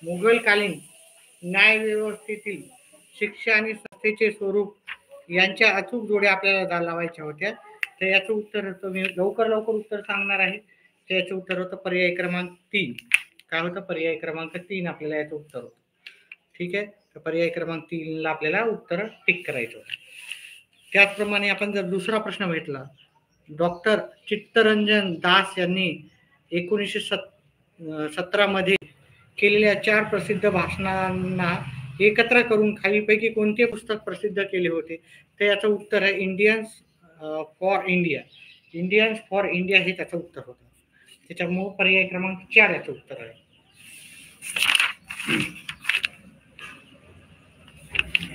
मुघलकालीन न्यायव्यवस्थेतील शिक्षा आणि संस्थेचे स्वरूप यांच्या अचूक जोड्या आपल्याला लावायच्या होत्या. तर याचं उत्तर होतं, मी लवकर उत्तर सांगणार आहे. तर याचं उत्तर होतं पर्याय क्रमांक 3. काय होतं? पर्याय क्रमांक 3 आपल्याला याचं उत्तर होतं. ठीक आहे, तर पर्याय क्रमांक 3 ला आपल्याला उत्तर टिक करायचं होतं. त्याचप्रमाणे आपण जर दुसरा प्रश्न भेटला, डॉक्टर चित्तरंजन दास यांनी 1917 मध्ये केलेल्या 4 प्रसिद्ध भाषणांना एकत्र करून खालीपैकी कोणते पुस्तक प्रसिद्ध केले होते? तर याचं उत्तर आहे Indians for India. Indians for India हे त्याचं उत्तर होतं. त्याच्यामुळे पर्याय क्रमांक 4 याचं उत्तर आहे.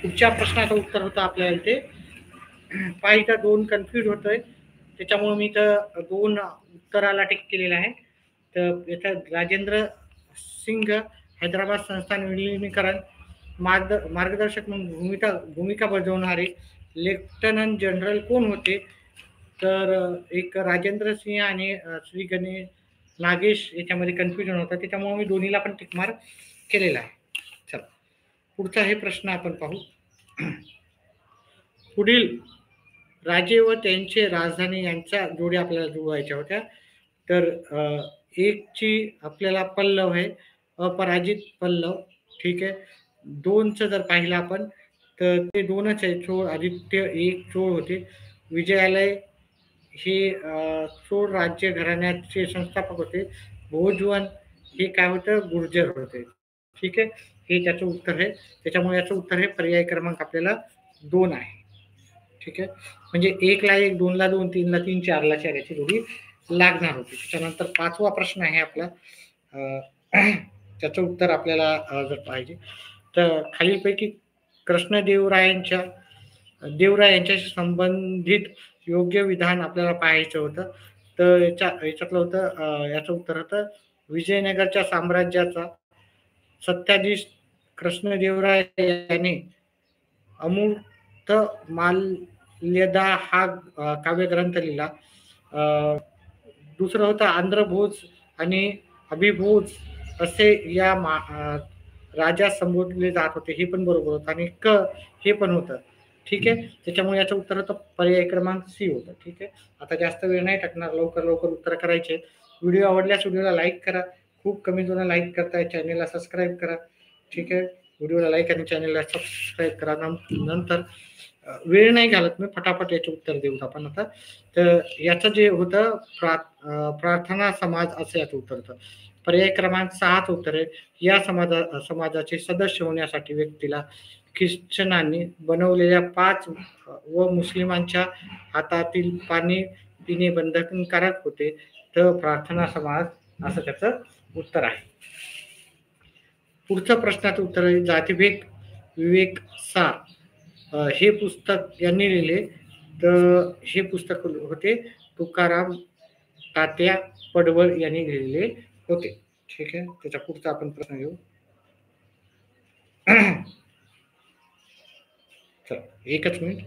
पुढच्या प्रश्नाचं उत्तर होतं आपल्याला इथे पाहिजे 2 कन्फ्यूज होतोय, त्याच्यामुळे मी तर 2 उत्तराला टिक केलेलं आहे. तर याचा राजेंद्र सिंग हैदराबाद संस्थान विलिनीकरण मार्गदर्शक म्हणून भूमिका बजावणारे लेफ्टनंट जनरल कोण होते? तर एक राजेंद्र सिंह आणि श्री गणेश नागेश याच्यामध्ये कन्फ्युजन होतं, त्याच्यामुळे मी दोन्हीला पण टिकमार्क केलेला आहे. चला पुढचा हे प्रश्न आपण पाहू. पुढील राजे व त्यांचे राजधानी यांच्या जोड्या आपल्याला जुळवायच्या होत्या. तर एकची आपल्याला पल्लव आहे, अपराजित पल्लव. ठीक आहे, 2चं जर पाहिलं आपण तर ते 2च आहे. चोळ आदित्य एक चोळ होते. विजयालय हे चोळ राज्य घराण्याचे संस्थापक होते. भोजवन हे काय होतं? गुर्जर होते. ठीक आहे, हे त्याचं उत्तर आहे. त्याच्यामुळे याचं उत्तर आहे पर्याय क्रमांक आपल्याला 2 आहे. ठीक आहे, म्हणजे 1ला 1, 2ला 2, 3ला 3, 4ला 4 याची जोडी लागणार होती. त्याच्यानंतर 5वा प्रश्न आहे आपला. त्याचं उत्तर आपल्याला जर पाहिजे तर खालीलपैकी देवरायांच्याशी संबंधित योग्य विधान आपल्याला पाहायचं होतं. तर याच्यातलं होतं, याचं उत्तर होतं विजयनगरच्या साम्राज्याचा सत्याधीश कृष्णदेवराय याने अमूर्त माल्यदा हा काव्यग्रंथ लिहिला. दुसरं होतं आंध्रभोज आणि अभिभोज असे या राजा संबोधले जात होते, हे पण बरोबर होतं. आणि हे पण होतं. ठीक आहे, त्याच्यामुळे याचं उत्तर होतं पर्याय क्रमांक सी होतं. ठीक आहे, आता जास्त वेळ नाही टाकणार, लवकर उत्तर करायचे. व्हिडिओ आवडल्यास व्हिडिओला लाईक करा. खूप कमी जण लाईक करताय. चॅनेलला सबस्क्राईब करा. ठीक आहे, व्हिडिओला लाईक आणि चॅनेलला सबस्क्राईब करा. नंतर वेळ नाही घालत मी, फटाफट याचे उत्तर देऊ आपण आता. तर याचं जे होतं प्रार्थना समाज असं याचं उत्तर होतं. पर्याय क्रमांक 6 उत्तर आहे. या समाजाचे सदस्य होण्यासाठी व्यक्तीला ख्रिश्चनांनी बनवलेल्या 5 व मुस्लिमांच्या हातातील पाणी पिणे बंधनकारक होते. तर प्रार्थना समाज असं त्याचं उत्तर आहे. पुढच्या प्रश्नाचं उत्तर आहे जातिभेद विवेक सार हे पुस्तक यांनी लिहिले. तर हे पुस्तक होते तुकाराम तात्या पडवळ यांनी लिहिलेले होते. ठीक आहे, त्याच्या पुढचा आपण प्रश्न घेऊ. चला 1च मिनिट.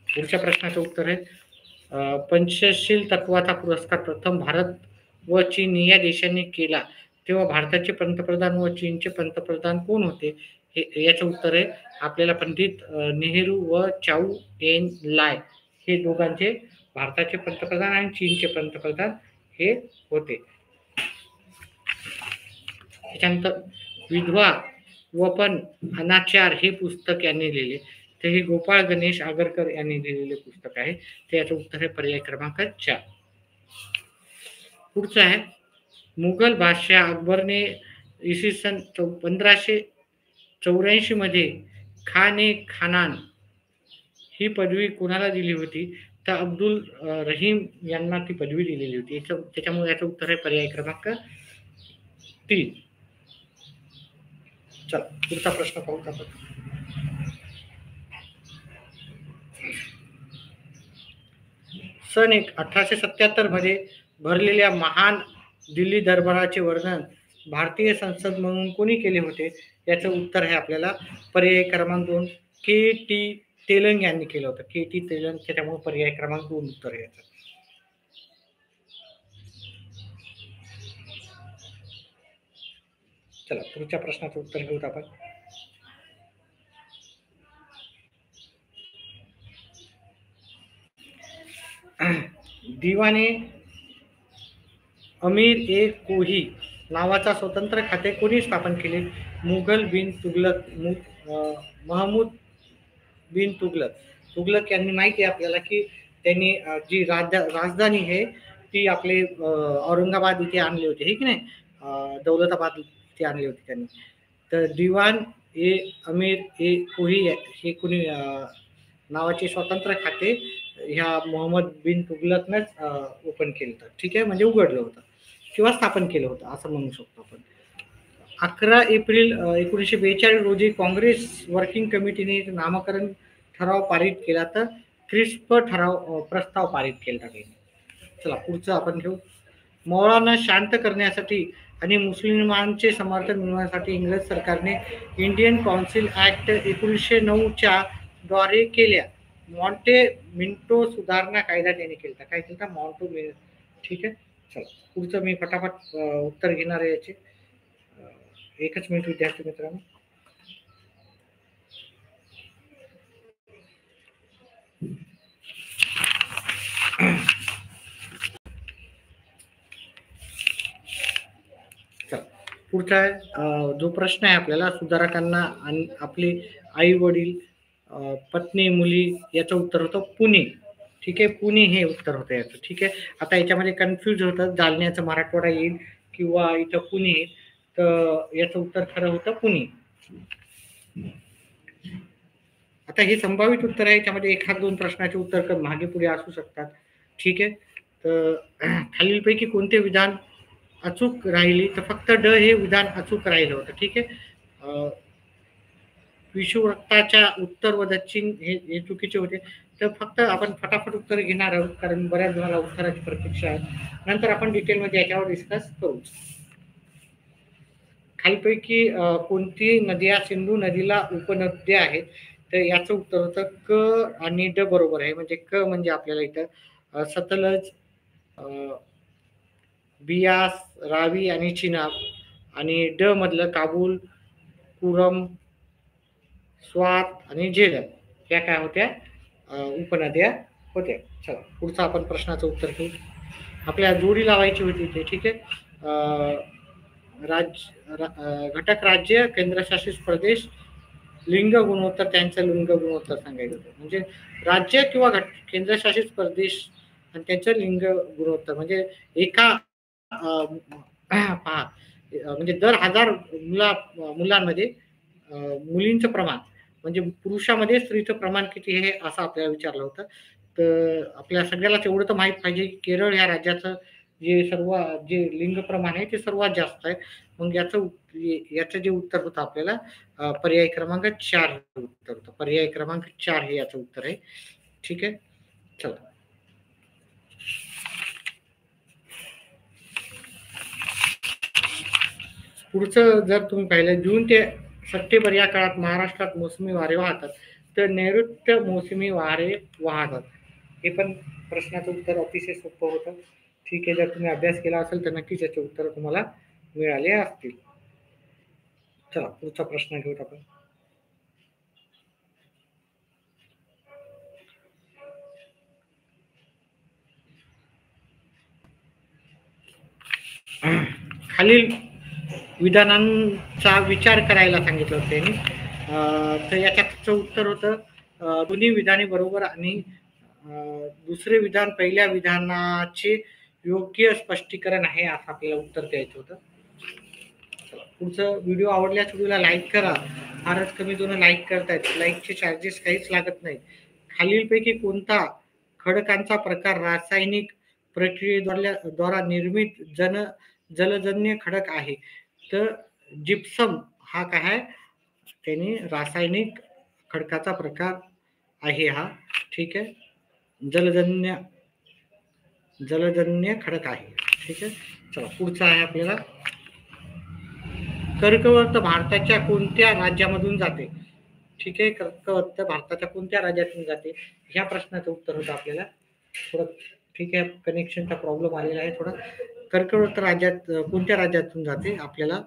पुढच्या प्रश्नाचं उत्तर आहे पंचशील तत्वाचा पुरस्कार प्रथम भारत व चीन या देशांनी केला तेव्हा भारताचे पंतप्रधान व चीनचे पंतप्रधान कोण होते? हे याचं उत्तर आहे आपल्याला पंडित नेहरू व चाऊ एन लाय हे दोघांचे भारताचे पंतप्रधान आणि चीनचे पंतप्रधान हे होते. त्याच्यानंतर विधवा व पण अनाचार हे पुस्तक यांनी लिहिले. ते हे गोपाळ गणेश आगरकर यांनी लिहिलेले पुस्तक आहे. ते याचं उत्तर आहे पर्याय क्रमांक 4. पुढचं आहे मुघल बादशाह अकबरने इसवी सन 1584 मध्ये खान ए खानान ही पदवी कोणाला दिली होती? तर अब्दुल रहीम यांना ती पदवी दिलेली होती. त्याच्यामुळे याचं उत्तर आहे पर्याय क्रमांक 3. चला पुढचा प्रश्न पाहू आपण. सन 1877 मध्ये भरलेल्या महान दिल्ली दरबाराचे वर्णन भारतीय संसद म्हणून कोणी केले होते? याचं उत्तर आहे आपल्याला पर्याय क्रमांक 2 के.टी. तेलंग यांनी केलं होतं. के.टी. तेलंग, त्याच्यामुळे पर्याय क्रमांक 2 उत्तर आहे याचं. चला पुढच्या प्रश्नाचं उत्तर घेऊत आपण. दिवाने अमीर ए कोही नावाचा स्वतंत्र खाते कोणी स्थापन केले? मुघल बिन तुगलक महमूद बिन तुगलक. तुगलक यांनी माहिती आहे आपल्याला की त्यांनी जी राजधानी आहे ती आपले औरंगाबाद इथे आणली होती, हे की नाही, दौलताबाद इथे आणली होती त्यांनी. तर दिवान ए अमीर ए कोही हे कोणी नावाचे स्वतंत्र खाते ह्या मोहम्मद बिन तुगलकनंच ओपन केलं होतं, ठीक आहे, म्हणजे उघडलं होतं किंवा स्थापन केलं होतं असं म्हणू शकतो आपण. 11 एप्रिल 1942 रोजी काँग्रेस वर्किंग कमिटीने नामकरण ठराव पारित केला, तर क्रिस्प ठराव प्रस्ताव पारित केला गेला. चला पुढचं आपण घेऊ. मौलाना शांत करण्यासाठी आणि मुस्लिमांचे समर्थन मिळवण्यासाठी इंग्रज सरकारने इंडियन काउन्सिल ऍक्ट 1909 द्वारे केल्या मॉन्टे मिंटो सुधारणा कायदा त्याने केला. काय केला? मॉन्टो. ठीक आहे, चला पुढचं मी फटाफट उत्तर घेणार आहे याचे. एकच मिनिट विद्यार्थी मित्रांनो. पुढचा जो प्रश्न आहे आपल्याला, सुधारकांना आणि आपले आई वडील, पत्नी, मुली, याचं उत्तर होतं पुणे. ठीक आहे, पुणे हे उत्तर होतं याचं. ठीक आहे, आता याच्यामध्ये कन्फ्यूज होतं जालन्याचं मराठवाडा येईल किंवा इथं पुणे येईल, तर याचं उत्तर खरं होतं पुणे. आता हे संभावित उत्तर आहे, याच्यामध्ये एखाद दोन प्रश्नाचे उत्तर मागे पुढे असू शकतात. ठीक आहे, तर खालीलपैकी कोणते विधान अचूक राहिली? तर फक्त ड हे विधान अचूक राहिलं होतं. ठीक आहे, विषुववृत्ताच्या उत्तर व दक्षिण हे चुकीचे होते. तर फक्त आपण फटाफट उत्तर घेणार आहोत कारण बऱ्याच जणांना उत्तराची प्रतीक्षा आहे. नंतर आपण डिटेलमध्ये याच्यावर डिस्कस करू. खालीपैकी कोणती नद्या सिंधू नदीला उपनद्या आहेत? तर याचं उत्तर होतं क आणि ड बरोबर आहे. म्हणजे क म्हणजे आपल्याला इथं सतलज, बियास, रावी आणि चिनाब, आणि ड मधलं काबूल, कुरम, स्वात आणि झेलम या काय होत्या? उपनद्या होत्या. चला पुढचा आपण प्रश्नाचं उत्तर घेऊ. आपल्याला जोडी लावायची होती इथे. ठीक आहे, घटक राज्य, केंद्रशासित प्रदेश, लिंग गुणोत्तर, त्यांचं लिंग गुणोत्तर सांगायचं होतं. म्हणजे राज्य किंवा केंद्रशासित प्रदेश आणि त्यांचं लिंग गुणोत्तर म्हणजे एका पहा, म्हणजे दर 1000 मुलांमध्ये मुलींचं प्रमाण म्हणजे पुरुषामध्ये स्त्रीचं प्रमाण किती हे असं आपल्याला विचारलं होतं. तर आपल्या सगळ्यालाच एवढं तर माहीत पाहिजे की केरळ ह्या राज्याचं जे लिंग प्रमाण आहे ते सर्वात जास्त आहे. मग याचं जे उत्तर होतं आपल्याला पर्याय क्रमांक 4 उत्तर होतं. पर्याय क्रमांक 4 हे याचं उत्तर आहे. ठीक आहे, चला पुढचं जर तुम्ही पाहिलं, जून ते सप्टेंबर या काळात महाराष्ट्रात मोसमी वारे वाहतात, तर नैऋत्य मोसमी वारे वाहतात. हे पण प्रश्नाचं उत्तर अतिशय सोपं होतं. ठीक आहे, जर तुम्ही अभ्यास केला असेल तर नक्कीच याचे उत्तर तुम्हाला मिळाले असतील. चला पुढचा प्रश्न घेऊत आपण. खालील विधानांचा विचार करायला सांगितलं होतं त्यांनी. तर याच्याचं उत्तर होतं दोन्ही विधाने बरोबर आणि दुसरे विधान पहिल्या विधानाचे योग्य स्पष्टीकरण आहे असं आपल्याला उत्तर द्यायचं होतं. पुढचं, व्हिडिओ आवडल्यास व्हिडिओला लाईक करा. फारच कमी जण लाईक करतायत. लाईकचे चार्जेस काहीच लागत नाही. खालीलपैकी कोणता खडकांचा प्रकार रासायनिक प्रक्रियेद्वारा निर्मित जलजन्य खडक आहे? तर जिप्सम हा काय आहे? त्याने रासायनिक खडकाचा प्रकार आहे हा. ठीक आहे, जलजन्य खडक आहे. ठीक आहे, चला पुढचा आहे आपल्याला, कर्कवृत्त भारताच्या कोणत्या राज्यामधून जाते? ठीक आहे, कर्कवृत्त भारताच्या कोणत्या राज्यातून जाते? ह्या प्रश्नाचं उत्तर होतं आपल्याला थोडं. ठीक आहे, कनेक्शनचा प्रॉब्लेम आलेला आहे थोडा. कर्कवृत्त राज्यात कोणत्या राज्यातून जाते? आपल्याला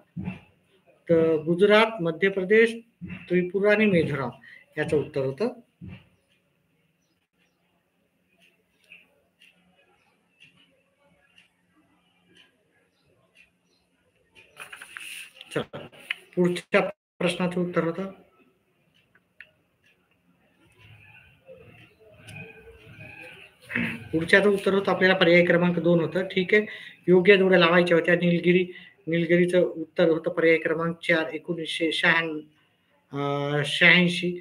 तर गुजरात, मध्य प्रदेश, त्रिपुरा आणि मिझोराम याचं उत्तर होतं. चला पुढच्या प्रश्नाचं उत्तर होतं पुढच्याचं उत्तर होतं आपल्याला पर्याय क्रमांक 2 होतं. ठीक आहे. योग्य जोड्या लावायच्या होत्या. निलगिरीचं उत्तर होतं पर्याय क्रमांक 4 1986.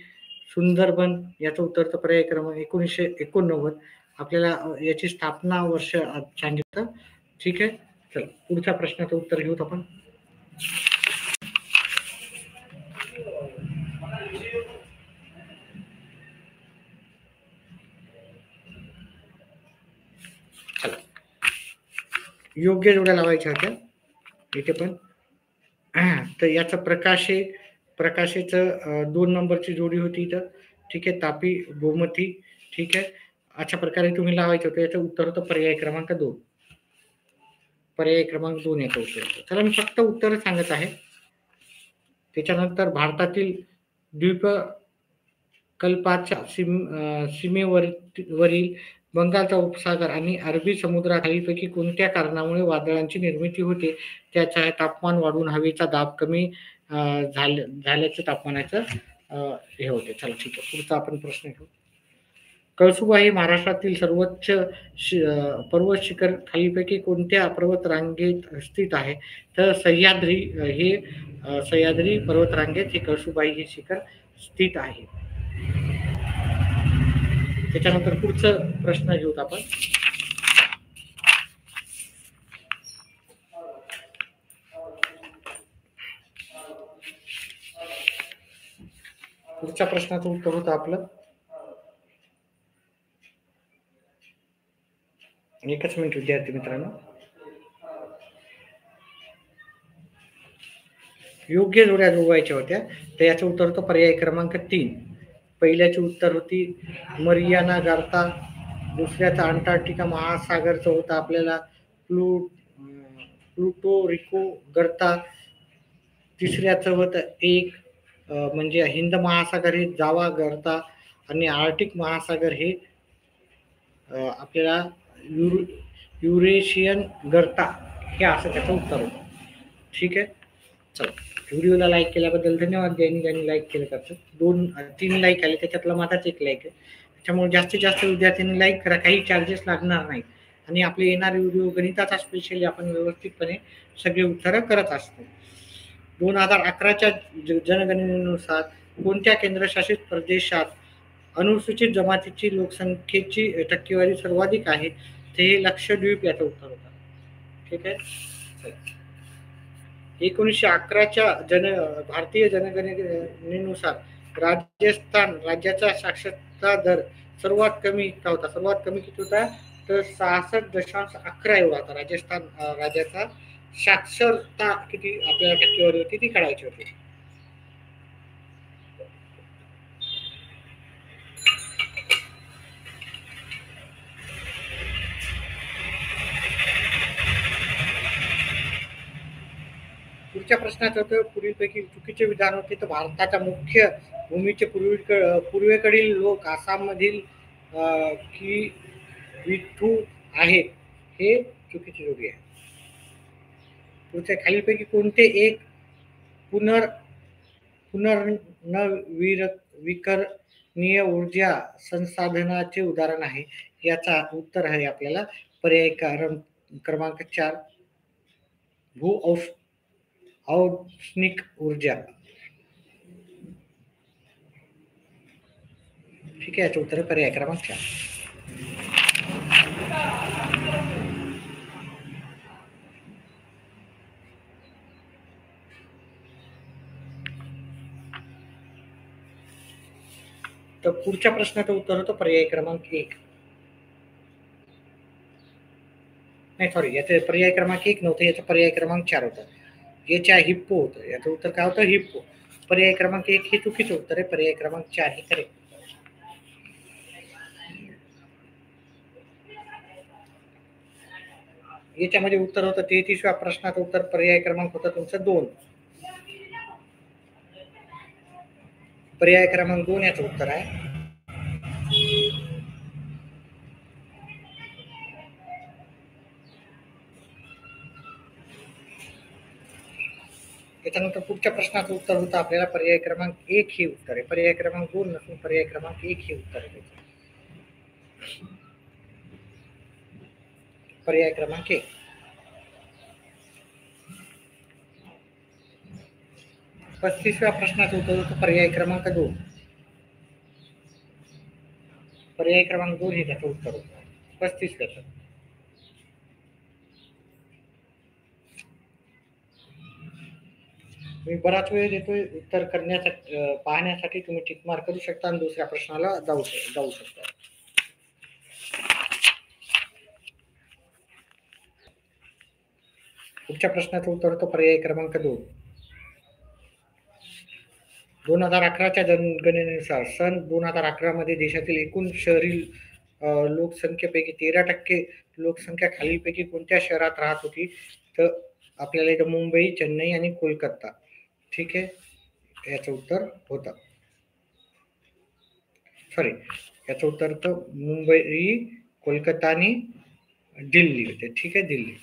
सुंदरबन याचं उत्तर होतं पर्याय क्रमांक 1989. आपल्याला याची स्थापना वर्ष सांगितलं. ठीक आहे. चला पुढच्या प्रश्नाचं उत्तर घेऊत आपण. योग्य जोड्या लावायच्या होत्या इथे पण. तर याचं प्रकाशेचं 2 नंबरची जोडी होती इथं. ठीक आहे. तापी गोमती. ठीक आहे. अशा प्रकारे तुम्ही लावायचं होतं. याचं उत्तर होतं पर्याय क्रमांक 2. पर्याय क्रमांक 2 याचं उत्तर होतं. चला मी फक्त उत्तर सांगत आहे. त्याच्यानंतर भारतातील द्वीपकल्पाच्या सीमेवरील बंगालचा उपसागर आणि अरबी समुद्राखालीपैकी कोणत्या कारणामुळे वादळांची निर्मिती होते? त्याचा तापमान वाढून हवेचा दाब कमी झाल्याचं तापमानाचं हे होते. चला ठीक आहे. पुढचा आपण प्रश्न घेऊ. कळसुबा हे महाराष्ट्रातील सर्वोच्च पर्वत शिखर खालीपैकी कोणत्या पर्वत रांगेत स्थित आहे? तर सह्याद्री पर्वत रांगेत हे कळसुबाई हे शिखर स्थित आहे. त्याच्यानंतर पुढचं प्रश्न घेऊत आपण. पुढच्या प्रश्नाचं उत्तर होतं आपलं. एकच मिनिट विद्यार्थी मित्रांनो. योग्य जोड्या जोडायच्या होत्या. तर याचं उत्तर होतं पर्याय क्रमांक 3. पहिल्याची उत्तर होती मरियाना गारता. दुसऱ्याचा अंटार्क्टिका महासागरचं होतं आपल्याला प्लुटो रिको गर्ता. तिसऱ्याचं होतं म्हणजे हिंद महासागर हे जावा गर्ता आणि आर्टिक महासागर हे आपल्याला युरेशियन गर्ता हे असं त्याचं उत्तर होतं. ठीक आहे. चला व्हिडिओला लाईक केल्याबद्दल धन्यवाद. ज्यांनी लाईक केलं त्याचं 2-3 लाईक आले त्याच्यातला माझाच एक लाईक आहे. त्याच्यामुळे जास्तीत जास्त विद्यार्थ्यांनी लाईक करा. काही चार्जेस लागणार नाही आणि आपले येणारे व्हिडिओ गणिताचा स्पेशली आपण व्यवस्थितपणे सगळे उत्तरं करत असतो. 2011च्या जनगणनेनुसार कोणत्या केंद्रशासित प्रदेशात अनुसूचित जमातीची लोकसंख्येची टक्केवारी सर्वाधिक आहे? ते लक्षद्वीप याचं उत्तर होतं. ठीक आहे. 1911च्या भारतीय जनगणनेनुसार राजस्थान राज्याचा साक्षरता दर सर्वात कमी किती होता? तर 66.11 एवढा होता. राजस्थान राज्याचा साक्षरता किती आपल्याला टक्केवारी होती ती काढायची होती. पुढच्या प्रश्नाचं होतं पुढीलपैकी चुकीचे विधान होते. तर भारताच्या मुख्य भूमीचे पूर्वेकडील लोक आसाममधील की विठू आहेत हे चुकीची जोडी आहे. पुढच्या खालीलपैकी कोणते एक पुनर्नवीकरणीय ऊर्जा संसाधनाचे उदाहरण आहे? याचा उत्तर आहे आपल्याला पर्याय क्रमांक 4 औष्णिक ऊर्जा. ठीक आहे. याचं उत्तर पर्याय क्रमांक 4. तर पुढच्या प्रश्नाचं उत्तर होतं पर्याय क्रमांक 1. नाही सॉरी, याचं पर्याय क्रमांक 1 नव्हतं. याचं पर्याय क्रमांक 4 होतं. याच्या हिप्पो होतं. याचं उत्तर काय होतं? हिप्पो. पर्याय क्रमांक 1 हे चुकीचं उत्तर आहे. पर्याय क्रमांक 4 हे करेक्ट. याच्यामध्ये उत्तर होतं 33व्या प्रश्नाचं उत्तर पर्याय क्रमांक होता तुमचं 2. पर्याय क्रमांक 2 याचं उत्तर आहे. त्याच्यानंतर पुढच्या प्रश्नाचं उत्तर होतं आपल्याला पर्याय क्रमांक 1 हे उत्तर आहे. पर्याय क्रमांक 2 नसून पर्याय क्रमांक 1 हे उत्तर आहे. पर्याय क्रमांक 1. 35व्या प्रश्नाचं उत्तर होतं पर्याय क्रमांक 2. पर्याय क्रमांक 2 हे त्याचं उत्तर होतं 35व्याचं. मी बराच वेळ देतोय उत्तर करण्यासाठी, पाहण्यासाठी. तुम्ही टिक मार्क करू शकता आणि दुसऱ्या प्रश्नाला जाऊ शकता. पुढच्या प्रश्नाचं उत्तर होतं पर्याय क्रमांक 2. 2011च्या जनगणनेनुसार सन 2011 मध्ये देशातील एकूण शहरी लोकसंख्येपैकी 13% लोकसंख्या खालीलपैकी कोणत्या शहरात राहत होती? तर आपल्याला इथं मुंबई, चेन्नई आणि कोलकाता. ठीक आहे, याचं उत्तर होतं. सॉरी, याचं उत्तर होतं मुंबई, कोलकाता आणि दिल्ली होते. ठीक आहे, दिल्ली.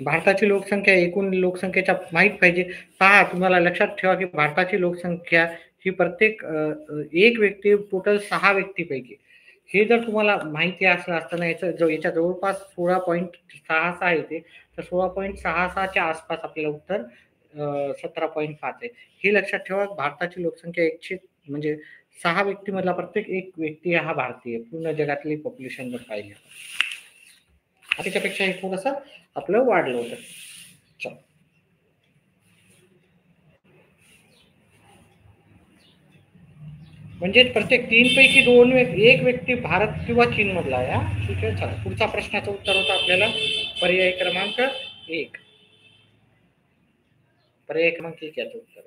भारताची लोकसंख्या एकूण लोकसंख्येच्या माहीत पाहिजे. पहा, तुम्हाला लक्षात ठेवा की भारताची लोकसंख्या ही प्रत्येक एक व्यक्ती टोटल 6 व्यक्तीपैकी. हे जर तुम्हाला माहिती असताना याच्या जवळपास 16.66 येते. तर 16.66च्या आसपास आपल्याला उत्तर 17.5 आहे. हे लक्षात ठेवा. भारताची लोकसंख्या 100 म्हणजे 6 व्यक्तीमधला प्रत्येक एक व्यक्ती हा भारतीय. पूर्ण जगातली पॉप्युलेशन जर पाहिली त्याच्यापेक्षा हे थोडंसं आपलं वाढलं होतं. चल, म्हणजे प्रत्येक 3 पैकी 2 एक व्यक्ती भारत किंवा चीन मधला आहे. ठीक आहे, चला पुढचा प्रश्नाचं उत्तर होतं आपल्याला पर्याय क्रमांक 1. पर्याय क्रमांक 1 याचं उत्तर.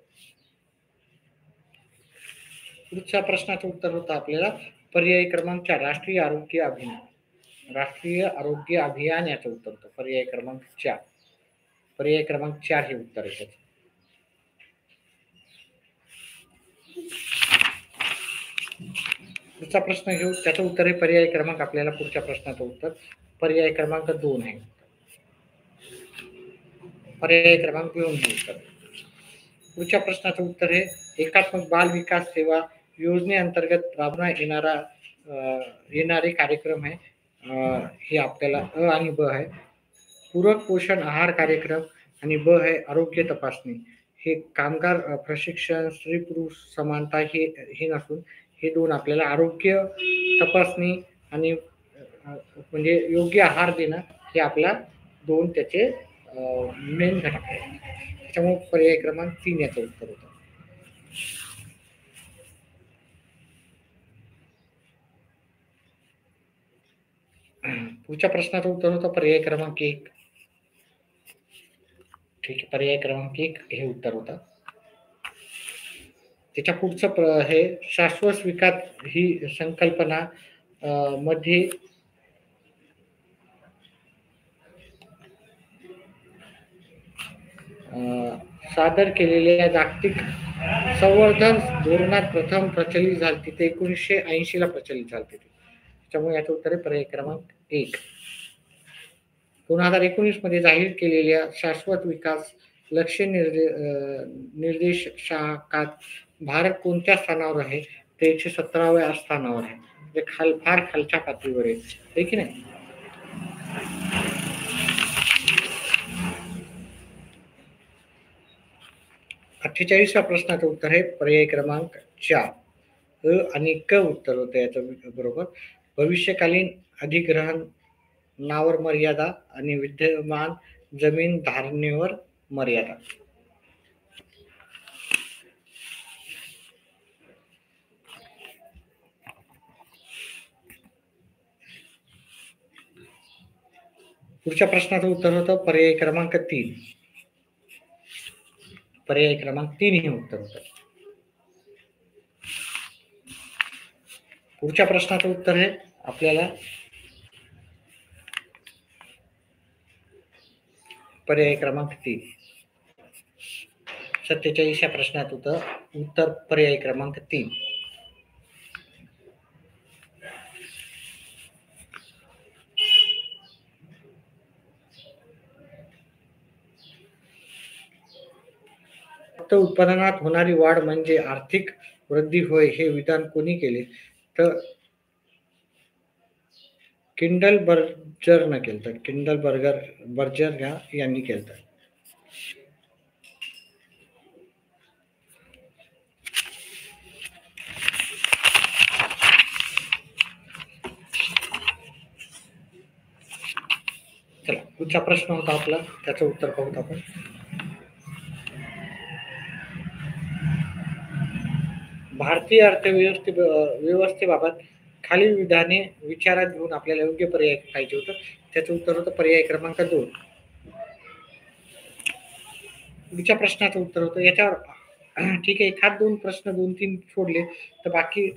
पुढच्या प्रश्नाचं उत्तर होतं आपल्याला पर्याय क्रमांक 4 राष्ट्रीय आरोग्य अभियान. राष्ट्रीय आरोग्य अभियान याचं उत्तर होतं पर्याय क्रमांक 4. पर्याय क्रमांक 4 हे उत्तर आहे. पुढचा प्रश्न घेऊ, त्याचं उत्तर आहे पर्याय क्रमांक आपल्याला पुढच्या प्रश्नाचं उत्तर पर्याय क्रमांक 2 आहे. पर्याय क्रमांक 2 हे उत्तर. पुढच्या प्रश्नाचं उत्तर आहे एकात्मक बाल विकास सेवा योजनेअंतर्गत राबवण्यात येणारे कार्यक्रम आहे. हे आपल्याला अ आणि ब आहे. पूरक पोषण आहार कार्यक्रम आणि ब आहे आरोग्य तपासणी. हे कामगार प्रशिक्षण, स्त्री पुरुष समानता हे नसून हे 2 आपल्याला आरोग्य तपासणी आणि म्हणजे योग्य आहार देणं हे आपला 2 त्याचे मेन घटक आहे. त्याच्यामुळे पर्याय क्रमांक 3 याचं उत्तर होतं. पुढच्या प्रश्नाचं उत्तर होतं पर्याय क्रमांक 1. ठीक आहे, पर्याय क्रमांक 1 हे उत्तर होतं. त्याच्या पुढचं हे शाश्वत विकास ही संकल्पना मध्ये सादर केलेल्या जागतिक संवर्धन धोरणात प्रथम प्रचलित झाली ते 1980 ला प्रचलित झाली. त्यामुळे याचं उत्तर आहे पर्याय क्रमांक 1. 2019 मध्ये जाहीर केलेल्या शाश्वत विकास लक्ष्य निर्देशांकात भारत कोणत्या स्थानावर आहे? ते 117व्या स्थानावर आहे. म्हणजे फार खालच्या पातळीवर आहे की नाही. 48व्या प्रश्नाचं उत्तर आहे पर्याय क्रमांक 4. अ आणि क उत्तर होतं याचं बरोबर. भविष्यकालीन अधिग्रहणावर मर्यादा आणि विद्यमान जमीन धारणेवर मर्यादा. पुढच्या प्रश्नाचं उत्तर होतं पर्याय क्रमांक 3. पर्याय क्रमांक 3 हे उत्तर होतं. पुढच्या प्रश्नाचं उत्तर आहे आपल्याला पर्याय क्रमांक 3. 47 प्रश्नात उत्तर पर्याय क्रमांक 3. फक्त उत्पादनात होणारी वाढ म्हणजे आर्थिक वृद्धी होय हे विधान कोणी केले? तर किंडलबर्जरनं केलं. किंडलबर्जर यांनी केलं. चला पुढचा प्रश्न होता आपला, त्याचं उत्तर पाहूत आपण. भारतीय व्यवस्थेबाबत खालील विधाने विचारात घेऊन आपल्याला योग्य पर्याय पाहिजे होतं. त्याचं उत्तर होतं पर्याय क्रमांक 2. पुढच्या प्रश्नाचं उत्तर होतं याच्यावर ठीक आहे, एखाद 2 प्रश्न 2-3 सोडले तर बाकी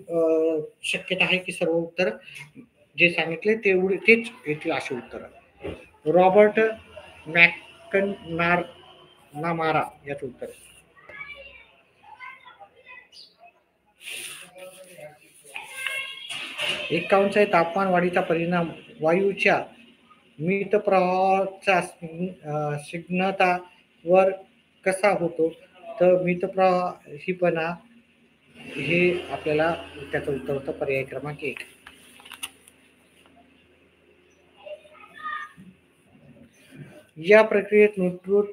शक्यता आहे की सर्व उत्तर जे सांगितले तेच येतील असे उत्तर. रॉबर्ट मॅकनामारा याचं उत्तर. एकांश तापमान वाढीचा परिणाम वायूच्या मितप्रवाहाच्या स्निग्धतावर कसा होतो? तर मितप्रवाहीपणा हे आपल्याला त्याचं उत्तर होतं पर्याय क्रमांक 1. या प्रक्रियेत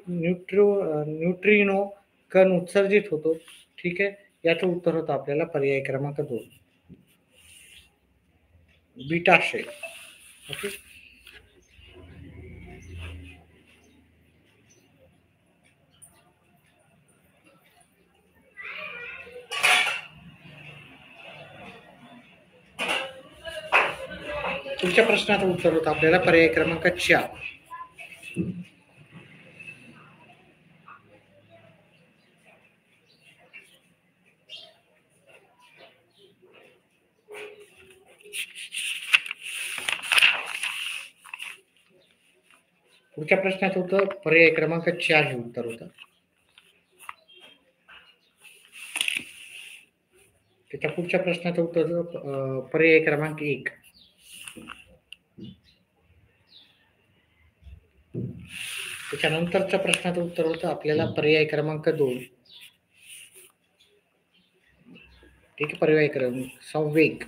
न्यूट्रिनो कण उत्सर्जित होतो. ठीक आहे, याचं उत्तर होतं आपल्याला पर्याय क्रमांक 2. Beta shell. ओके, तुमच्या प्रश्नाचं उत्तर होतं आपल्याला पर्याय क्रमांक 4. पुढच्या प्रश्नाचं उत्तर पर्याय क्रमांक 4 हे उत्तर होतं. त्याच्या पुढच्या प्रश्नाचं उत्तर पर्याय क्रमांक 1. त्याच्यानंतरच्या प्रश्नाचं उत्तर होतं आपल्याला पर्याय क्रमांक 2. ठीक आहे, पर्याय क्रमांक संवेग.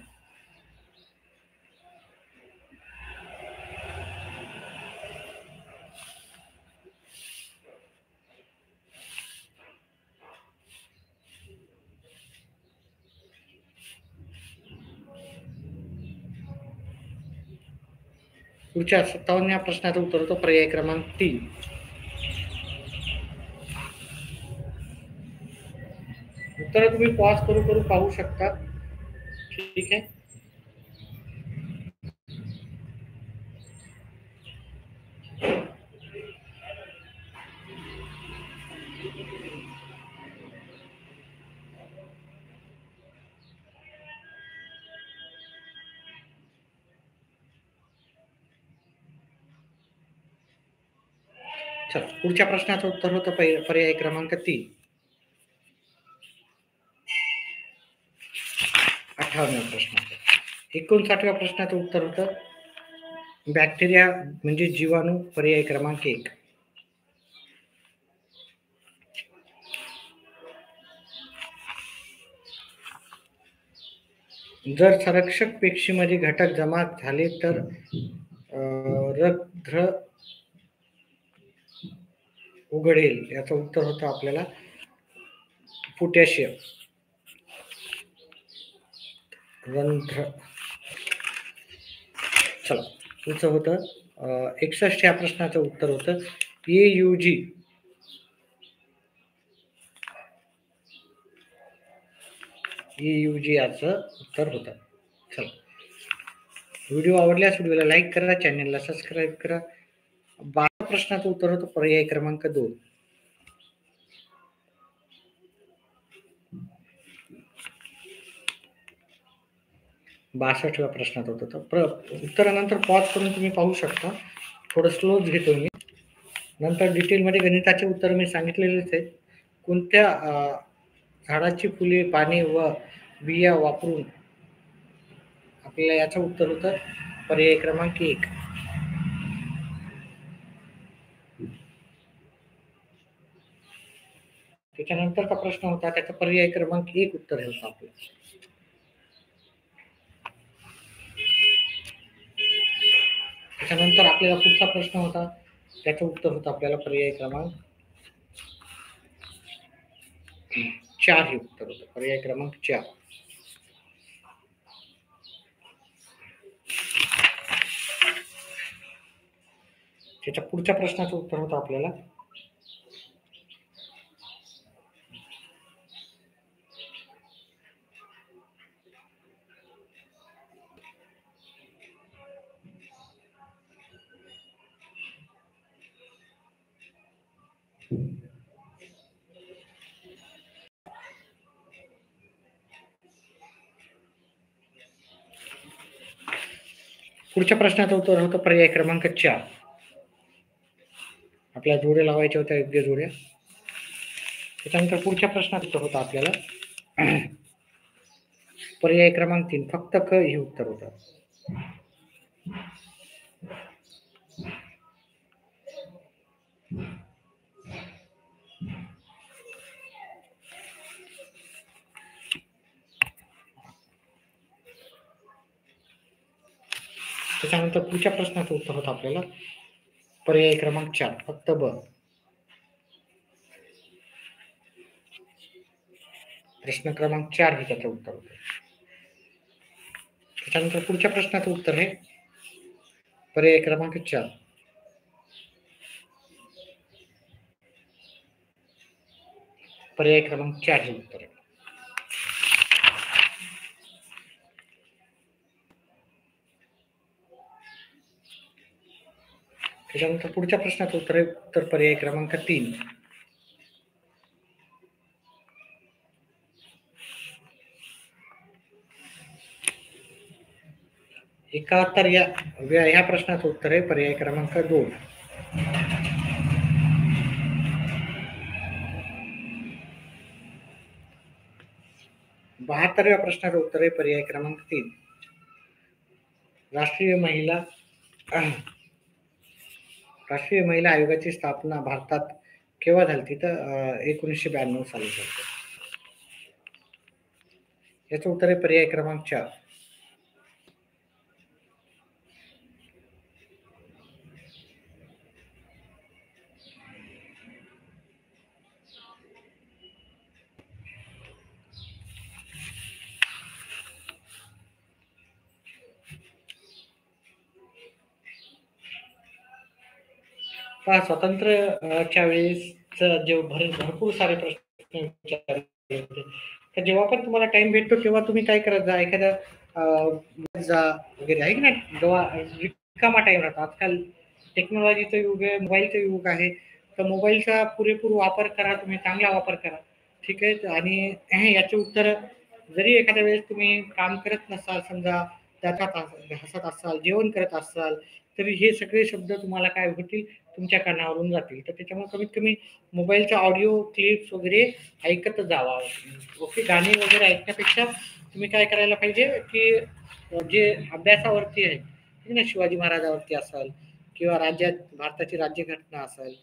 पुढच्या 57व्या प्रश्नाचं उत्तर होतं पर्याय क्रमांक 3. उत्तर तुम्ही पॉज करून पाहू शकता. ठीक आहे, चला पुढच्या प्रश्नाचं उत्तर होतं पर्याय क्रमांक 3. 58व्या प्रश्नाचं. 59व्या प्रश्नाचं उत्तर होतं बॅक्टेरिया म्हणजे जीवाणू, पर्याय क्रमांक 1. जर संरक्षक पेशीमध्ये घटक जमा झाले तर रंध्र उघडेल. याचं उत्तर होतं आपल्याला पोटॅशियम. रंध्र. चला पुढचं होतं 61 या प्रश्नाचं उत्तर होतं AUG. AUG याचं उत्तर होतं. चला, व्हिडिओ आवडल्यास व्हिडिओला लाईक करा, चॅनलला सबस्क्राईब करा. 12 प्रश्नाचं उत्तर होतं पर्याय क्रमांक 2. 62व्या प्रश्नात होतं. उत्तरानंतर पॉज करून तुम्ही पाहू शकता. थोडं स्लो घेतो मी. नंतर डिटेलमध्ये गणिताचे उत्तर मी सांगितलेलेच आहेत. कोणत्या झाडाची फुले, पाने व बिया वापरून आपल्याला याचं उत्तर होतं पर्याय क्रमांक 1. त्याच्यानंतरचा प्रश्न होता त्याचा पर्याय क्रमांक 1 उत्तर होतं आपलं. त्याच्यानंतर आपल्याला पुढचा प्रश्न होता त्याचं उत्तर होतं आपल्याला पर्याय क्रमांक 4 हे उत्तर होतं. पर्याय क्रमांक 4. त्याच्या पुढच्या प्रश्नाचं उत्तर होतं आपल्याला पुढच्या प्रश्नाचं उत्तर होतं पर्याय क्रमांक 4. आपल्या जोड्या लावायच्या होत्या योग्य जोड्या. त्याच्यानंतर पुढच्या प्रश्नात उत्तर होतं आपल्याला पर्याय क्रमांक 3 फक्त क हे उत्तर होतं. त्याच्यानंतर पुढच्या प्रश्नाचं उत्तर होतं आपल्याला पर्याय क्रमांक 4 फक्त ब. प्रश्न क्रमांक 4 हे त्याचं उत्तर होतं. त्याच्यानंतर पुढच्या प्रश्नाचं उत्तर आहे पर्याय क्रमांक 4. पर्याय क्रमांक 4 हे उत्तर आहे. त्याच्यानंतर पुढच्या प्रश्नाचं उत्तर आहे उत्तर पर्याय क्रमांक 3. एकाहत्तर या प्रश्नाचं उत्तर आहे पर्याय क्रमांक 2. बहात्तरव्या प्रश्नाचं उत्तर आहे पर्याय क्रमांक 3. राष्ट्रीय महिला आयोगाची स्थापना भारतात केव्हा झाली तर 1992 साली झाली. याचं उत्तर आहे पर्याय क्रमांक 4. स्वातंत्र्याच्या वेळेस जे भरपूर सारे प्रश्न विचारले होते तर जेव्हा पण तुम्हाला टाइम भेटतो तेव्हा तुम्ही काय करत जा एखादा जा वगैरे आहे की नाही. जेव्हा रिकामा टाइम राहतो आजकाल टेक्नॉलॉजीचं युग आहे, मोबाईलचं युग आहे, तर मोबाईलचा पुरेपूर वापर करा, तुम्ही चांगला वापर करा. ठीक आहे. आणि याचे उत्तर जरी एखाद्या वेळेस तुम्ही काम करत नसाल, समजा त्याच्यात हसत असाल, जेवण करत असाल, तरी हे सगळे शब्द तुम्हाला काय होतील तुमच्या कानावरून जातील. तर त्याच्यामुळे कमीत कमी मोबाईलचा ऑडिओ क्लिप्स वगैरे ऐकत जावा. ओके. गाणी वगैरे ऐकण्यापेक्षा तुम्ही काय करायला पाहिजे की जे अभ्यासावरती आहे ठीक ना, शिवाजी महाराजावरती असाल किंवा भारताची राज्यघटना असेल,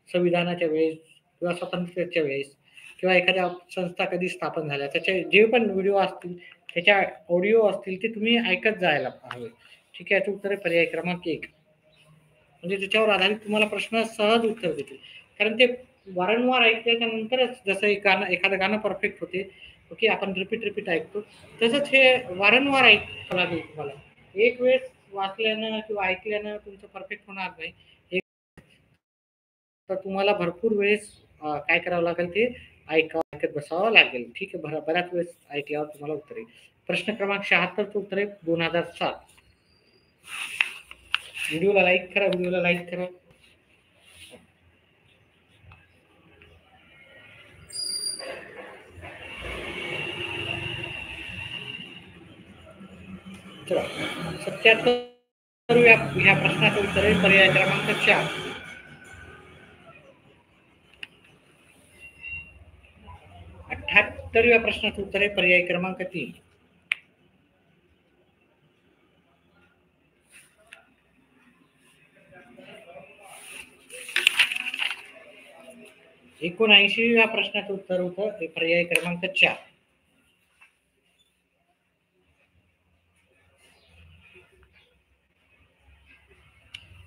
संविधानाच्या वेळेस किंवा स्वातंत्र्याच्या वेळेस किंवा एखाद्या संस्था कधी स्थापन झाल्या त्याचे जे पण व्हिडिओ असतील त्याच्या ऑडिओ असतील ते तुम्ही ऐकत जायला हवे. ठीक आहे. याचं उत्तर आहे पर्याय क्रमांक 1. म्हणजे त्याच्यावर आधारित तुम्हाला प्रश्न सहज उत्तर देतील. कारण ते वारंवार ऐकल्याच्या नंतरच जसं एखादं गाणं परफेक्ट होते. ओके. आपण रिपीट ऐकतो तसंच हे वारंवार ऐकावं लागेल तुम्हाला. एक वेळेस वाचल्यानं किंवा ऐकल्यानं तुमचं परफेक्ट होणार नाही. तर तुम्हाला भरपूर वेळेस काय करावं लागेल ते ऐकत बसावं लागेल. ठीक आहे. बऱ्याच वेळेस ऐकल्यावर तुम्हाला उत्तर येईल. प्रश्न क्रमांक 76चं उत्तर आहे 2007. व्हिडिओला लाईक करा. चला 77 ह्या प्रश्नाचं उत्तर आहे पर्याय क्रमांक 4. 70व्या प्रश्नाचं उत्तर आहे पर्याय क्रमांक 3. एकोणऐंशीव्या प्रश्नाचं उत्तर होतं पर्याय क्रमांक 4.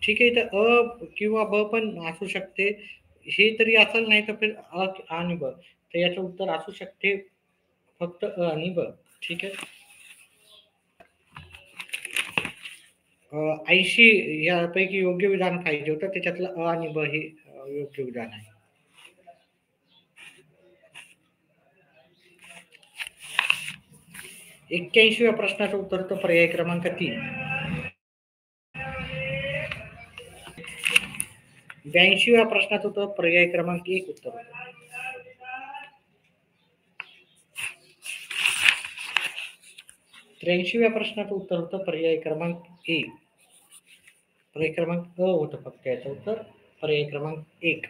ठीक आहे, तर अ किंवा ब पण असू शकते. हे तरी असेल, नाही तर फिर अ आणि ब. तर याचं उत्तर असू शकते फक्त अ आणि ब. ठीक आहे. 80 यापैकी योग्य विधान पाहिजे होतं. त्याच्यातलं अ आणि ब हे योग्य विधान आहे. एक्क्याऐंशीव्या प्रश्नाचं उत्तर होतं पर्याय क्रमांक 3. 82व्या प्रश्नाचं उत्तर पर्याय क्रमांक 1 उत्तर होतं. 83व्या प्रश्नाचं उत्तर होतं पर्याय क्रमांक 1. पर्याय क्रमांक अ होतं फक्त याचं उत्तर. पर्याय क्रमांक 1.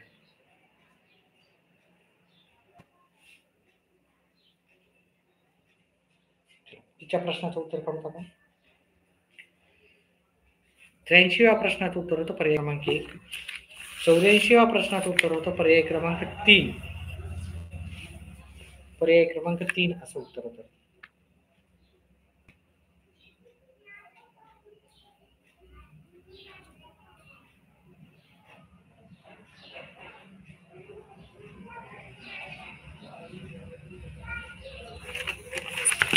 तिच्या प्रश्नाचं उत्तर पाहू आपण. 83व्या प्रश्नाचं उत्तर होतं पर्याय क्रमांक 1. 84व्या प्रश्नाचं उत्तर होतं पर्याय क्रमांक 3. पर्याय क्रमांक 3 असं उत्तर होतं.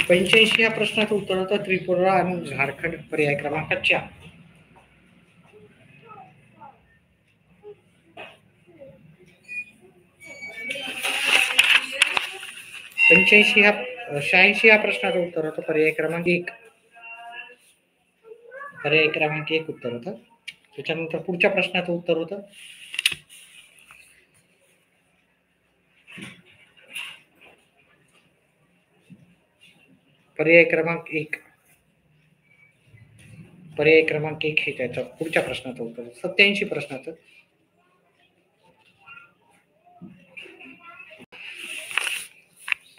पंच्याऐंशी या प्रश्नाचं उत्तर होतं त्रिपुरा आणि झारखंड. पर्याय क्रमांक 4. 86 या प्रश्नाचं उत्तर होतं पर्याय क्रमांक 1. पर्याय क्रमांक 1 उत्तर होतं. त्याच्यानंतर पुढच्या प्रश्नाचं उत्तर होतं पर्याय क्रमांक 1. पर्याय क्रमांक 1 हे त्याच्या पुढच्या प्रश्नाचं उत्तर. 87 प्रश्नाचं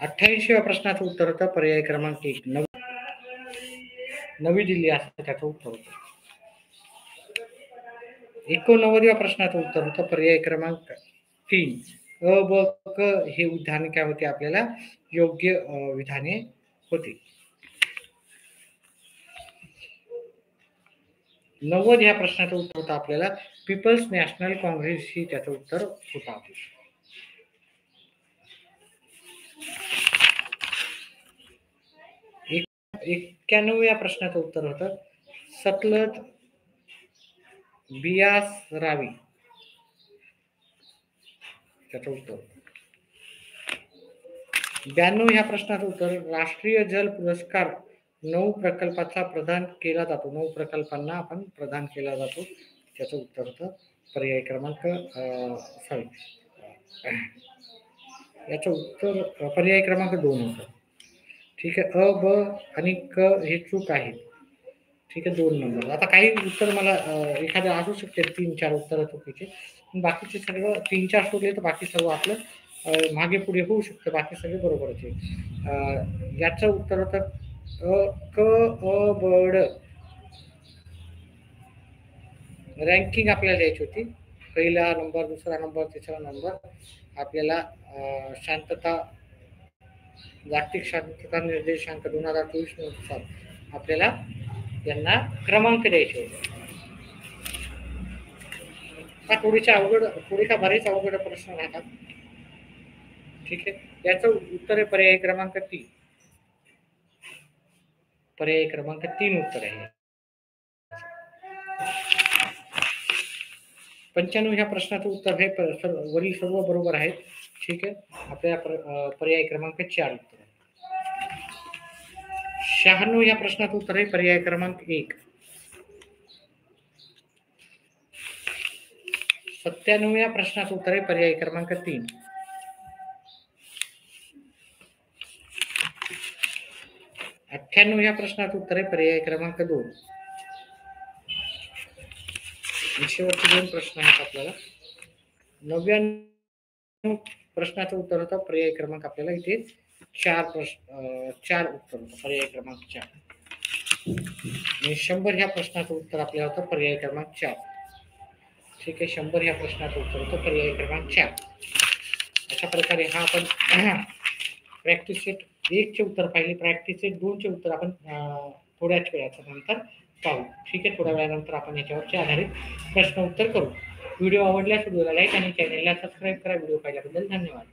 88व्या प्रश्नाचं उत्तर होतं पर्याय क्रमांक 1. नवी दिल्ली असं त्याचं उत्तर होतं. 89व्या प्रश्नाचं उत्तर होतं पर्याय क्रमांक 3. अ ब क हे विधाने काय होते आपल्याला योग्य विधाने होती. 90 ह्या प्रश्नाचं उत्तर होतं आपल्याला पीपल्स नॅशनल काँग्रेस ही त्याचं उत्तर होतं आपलं. 91व्या प्रश्नाचं उत्तर होतं सतलज बियास रावी त्याचं उत्तर. 92 ह्या प्रश्नाचं उत्तर राष्ट्रीय जल पुरस्कार 9 प्रकल्पाचा प्रदान केला जातो. 9 प्रकल्पांना आपण प्रदान केला जातो. त्याचं उत्तर होतं पर्याय क्रमांक याचं उत्तर पर्याय क्रमांक 2 होतं. ठीक आहे. अ ब आणि क हे चूक आहे. ठीक आहे. 2 नंबर. आता काही उत्तर मला एखादं असू शकते 3-4 उत्तर चुकीचे. बाकीचे सर्व 3-4 सोडले तर बाकी सर्व आपलं मागे पुढे होऊ शकतं. बाकी सगळे बरोबरच आहे. याचं उत्तर होतं क अ ब ड. रँकिंग आपल्याला द्यायची होती. पहिला नंबर, दुसरा नंबर, तिसरा नंबर. आपल्याला शांतता जागतिक शांतता निर्देशांक 2024 नुसार आपल्याला यांना क्रमांक द्यायचे होते. हा थोडीशा बरेच अवघड प्रश्न राहतात. ठीक आहे. याचं उत्तर आहे पर्याय क्रमांक 3. पर्याय क्रमांक 3 उत्तर आहे. 95 ह्या प्रश्नाचं उत्तर हे वरील सर्व बरोबर आहेत. ठीक आहे. आपल्या पर्याय क्रमांक 4 उत्तर आहे. 96 या प्रश्नाचं उत्तर आहे पर्याय क्रमांक 1. 97 या प्रश्नाचं उत्तर आहे पर्याय क्रमांक 3. 98 या प्रश्नाचं उत्तर आहे पर्याय क्रमांक 2. शेवटचे 2 प्रश्न आहेत आपल्याला. 99 प्रश्नाचं उत्तर होतं पर्याय क्रमांक आपल्याला इथे 4 उत्तर होतं, पर्याय क्रमांक 4. आणि 100 ह्या प्रश्नाचं उत्तर आपल्याला होतं पर्याय क्रमांक 4. ठीक आहे, 100 ह्या प्रश्नाचं उत्तर होतं पर्याय क्रमांक 4. अशा प्रकारे हा आपण प्रॅक्टिस सेट 1 चे उत्तर पाहिले, प्रॅक्टिस सेट 2 चे उत्तर आपण थोड्याच वेळाच्या नंतर पाहू. ठीक आहे, थोड्या वेळानंतर आपण याच्यावरचे आधारित प्रश्न उत्तर करू. व्हिडिओ आवडल्यास व्हिडिओला लाईक आणि चॅनलला सबस्क्राईब करा. व्हिडिओ पाहिल्याबद्दल धन्यवाद.